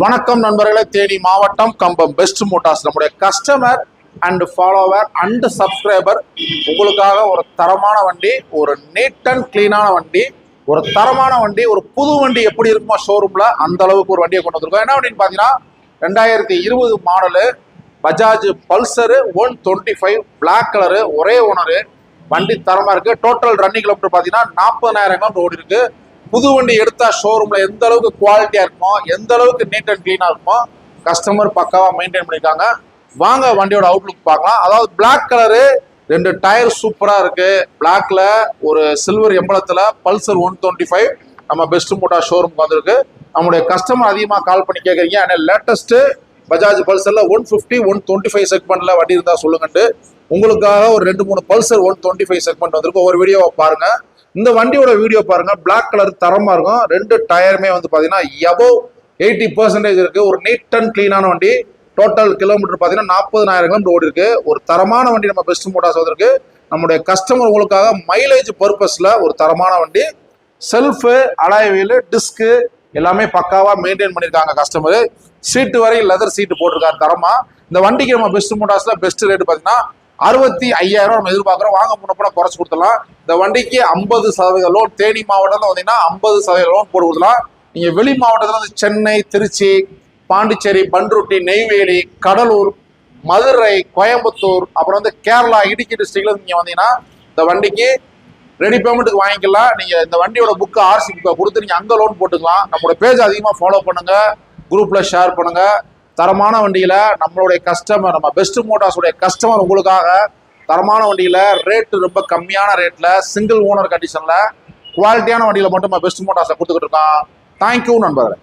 வணக்கம் நண்பர்களே, தேனி மாவட்டம் கம்பம் பெஸ்ட் மோட்டார்ஸ் நம்முடைய customer and follower and subscriber உங்களுக்காக ஒரு தரமான வண்டி, ஒரு நீட் அண்ட் கிளீனான வண்டி, ஒரு தரமான வண்டி, ஒரு புது வண்டி எப்படி இருக்குமோ ஷோரூம்ல அந்த அளவுக்கு ஒரு வண்டியை கொண்டு வந்திருக்கோம். என்ன அப்படின்னு பார்த்தீங்கன்னா 2020 model Bajaj Pulsar 125 black colour, ஒரே ஓனரு. வண்டி தரமா இருக்கு. டோட்டல் ரன்னிங் கிலோமீட்டர் பார்த்தீங்கன்னா 40,000 கிலோமீட்டர் ஓடி இருக்கு. புது வண்டி எடுத்தா ஷோரூம்ல எந்த அளவுக்கு குவாலிட்டியா இருக்குமோ, எந்த அளவுக்கு நீட் அண்ட் கிளீனா இருக்குமோ கஸ்டமர் பக்காவா மெயின்டைன் பண்ணிருக்காங்க. வாங்க வண்டியோட அவுட்லுக் பார்க்கலாம். அதாவது பிளாக் கலரு, 2 டயர் சூப்பரா இருக்கு. பிளாக்ல ஒரு சில்வர் எம்பளத்துல பல்சர் 125 நம்ம பெஸ்ட் மோட்டார் ஷோரூம் வந்திருக்கு. நம்முடைய கஸ்டமர் அதிகமாக கால் பண்ணி கேட்குறீங்க, ஆனால் லேட்டஸ்ட் பஜாஜ் பல்சர்ல 150 125 செக்மெண்ட்ல வண்டி இருந்தா சொல்லுங்கட்டு உங்களுக்காக ஒரு 2-3 பல்சர் 125 செக்மெண்ட் வந்திருக்கு. ஒவ்வொரு வீடியோவை பாருங்க. இந்த வண்டியோட வீடியோ பாருங்க. பிளாக் கலர் தரமா இருக்கும். 2 டயருமே வந்து பாத்தீங்கன்னா எபோவ் 80% இருக்கு. ஒரு நீட் அண்ட் கிளீனான வண்டி. டோட்டல் கிலோமீட்டர் பாத்தீங்கன்னா 40,000 கிலோமீட்டர் ஓடி இருக்கு. ஒரு தரமான வண்டி நம்ம பெஸ்ட் மோட்டார்ஸ் வந்திருக்கு. நம்முடைய கஸ்டமர் உங்களுக்காக மைலேஜ் பர்பஸ்ல ஒரு தரமான வண்டி. செல்ஃபு, அலாய் வீல், டிஸ்கு எல்லாமே பக்காவா மெயின்டைன் பண்ணிருக்காங்க கஸ்டமர். சீட்டு வரை லெதர் சீட்டு போட்டிருக்காரு தரமா. இந்த வண்டிக்கு நம்ம பெஸ்ட் மோட்டார்ஸ்ல பெஸ்ட் ரேட் பாத்தீங்கன்னா 65,000 நம்ம எதிர்பார்க்குறோம். வாங்க முன்னப்பட குறைச்சு கொடுத்துடலாம். இந்த வண்டிக்கு 50% லோன். தேனி மாவட்டத்தில் வந்தீங்கன்னா 50% லோன் போட்டு கொடுக்கலாம். நீங்க வெளி மாவட்டத்தில் வந்து சென்னை, திருச்சி, பாண்டிச்சேரி, பண்ருட்டி, நெய்வேலி, கடலூர், மதுரை, கோயம்புத்தூர், அப்புறம் வந்து கேரளா, இடுக்கி டிஸ்ட்ரிக்ட்ல நீங்க வந்தீங்கன்னா இந்த வண்டிக்கு ரெடி பேமெண்ட்டுக்கு வாங்கிக்கலாம். நீங்க இந்த வண்டியோட புக்கு, ஆர்சி புக்கை கொடுத்து நீங்க அங்க லோன் போட்டுக்கலாம். நம்மளோட பேஜ் அதிகமாக ஃபாலோ பண்ணுங்க, குரூப்ல ஷேர் பண்ணுங்க. தரமான வண்டியில நம்மளுடைய கஸ்டமர், நம்ம பெஸ்ட் மோட்டார்ஸ் உடைய கஸ்டமர் உங்களுக்காக தரமான வண்டியில ரேட்டு ரொம்ப கம்மியான ரேட்ல சிங்கிள் ஓனர் கண்டிஷன்ல குவாலிட்டியான வண்டியில மட்டும் நம்ம பெஸ்ட் மோட்டார்ஸை கொடுத்துக்கிட்டு இருக்கோம். தேங்க்யூ நண்பர்களே.